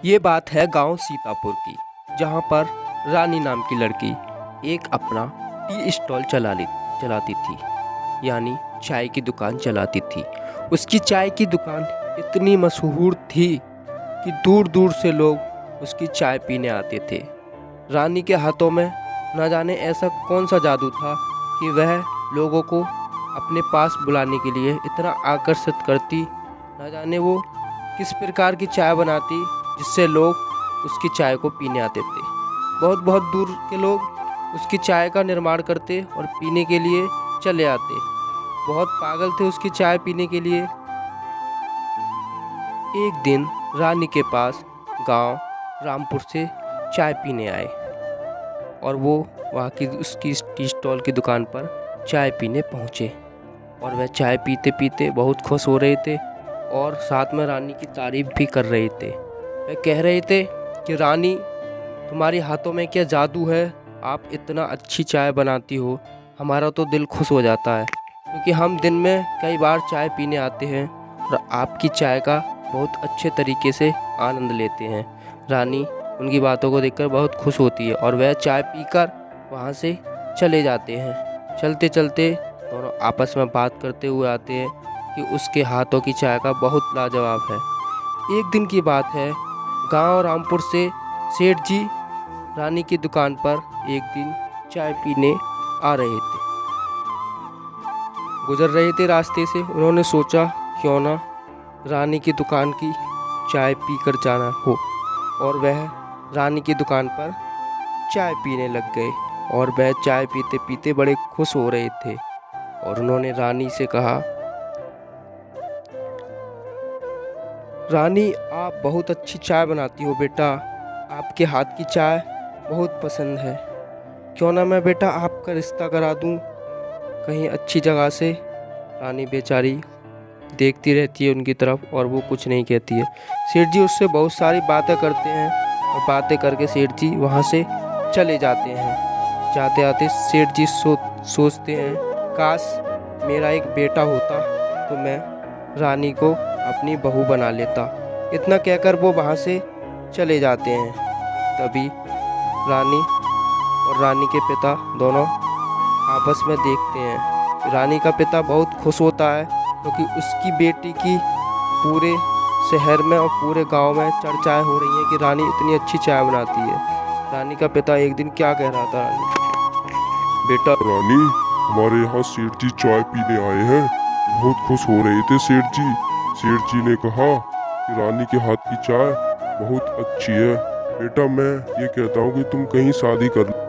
ये बात है गांव सीतापुर की, जहां पर रानी नाम की लड़की एक अपना टी स्टॉल चलाती थी, यानी चाय की दुकान चलाती थी। उसकी चाय की दुकान इतनी मशहूर थी कि दूर दूर से लोग उसकी चाय पीने आते थे। रानी के हाथों में न जाने ऐसा कौन सा जादू था कि वह लोगों को अपने पास बुलाने के लिए इतना आकर्षित करती। न जाने वो किस प्रकार की चाय बनाती जिससे लोग उसकी चाय को पीने आते थे। बहुत बहुत दूर के लोग उसकी चाय का निर्माण करते और पीने के लिए चले आते। बहुत पागल थे उसकी चाय पीने के लिए। एक दिन रानी के पास गांव रामपुर से चाय पीने आए और वो वहाँ की उसकी टी स्टॉल की दुकान पर चाय पीने पहुँचे और वह चाय पीते पीते बहुत खुश हो रहे थे और साथ में रानी की तारीफ भी कर रहे थे। वह कह रहे थे कि रानी, तुम्हारे हाथों में क्या जादू है, आप इतना अच्छी चाय बनाती हो, हमारा तो दिल खुश हो जाता है, क्योंकि हम दिन में कई बार चाय पीने आते हैं और आपकी चाय का बहुत अच्छे तरीके से आनंद लेते हैं। रानी उनकी बातों को देखकर बहुत खुश होती है और वह चाय पीकर वहाँ से चले जाते हैं। चलते चलते दोनों आपस में बात करते हुए आते हैं कि उसके हाथों की चाय का बहुत लाजवाब है। एक दिन की बात है, गांव रामपुर से सेठ जी रानी की दुकान पर एक दिन चाय पीने आ रहे थे। गुजर रहे थे रास्ते से। उन्होंने सोचा क्यों ना रानी की दुकान की चाय पीकर जाना हो, और वह रानी की दुकान पर चाय पीने लग गए और वह चाय पीते पीते बड़े खुश हो रहे थे। और उन्होंने रानी से कहा, रानी, आप बहुत अच्छी चाय बनाती हो बेटा, आपके हाथ की चाय बहुत पसंद है। क्यों ना मैं बेटा आपका रिश्ता करा दूं कहीं अच्छी जगह से। रानी बेचारी देखती रहती है उनकी तरफ और वो कुछ नहीं कहती है। सेठ जी उससे बहुत सारी बातें करते हैं और बातें करके सेठ जी वहाँ से चले जाते हैं। जाते आते सेठ जी सोचते हैं, काश मेरा एक बेटा होता तो मैं रानी को अपनी बहू बना लेता। इतना कहकर वो वहाँ से चले जाते हैं। तभी रानी और रानी के पिता दोनों आपस में देखते हैं। रानी का पिता बहुत खुश होता है क्योंकि उसकी बेटी की पूरे शहर में और पूरे गांव में चर्चाएं हो रही हैं कि रानी इतनी अच्छी चाय बनाती है। रानी का पिता एक दिन क्या कह रहा था, बेटा रानी, हमारे यहाँ सेठ जी चाय पीने आए हैं, बहुत खुश हो रहे थे सेठ जी। सेठ जी ने कहा कि रानी के हाथ की चाय बहुत अच्छी है। बेटा, मैं ये कहता हूँ कि तुम कहीं शादी कर लो।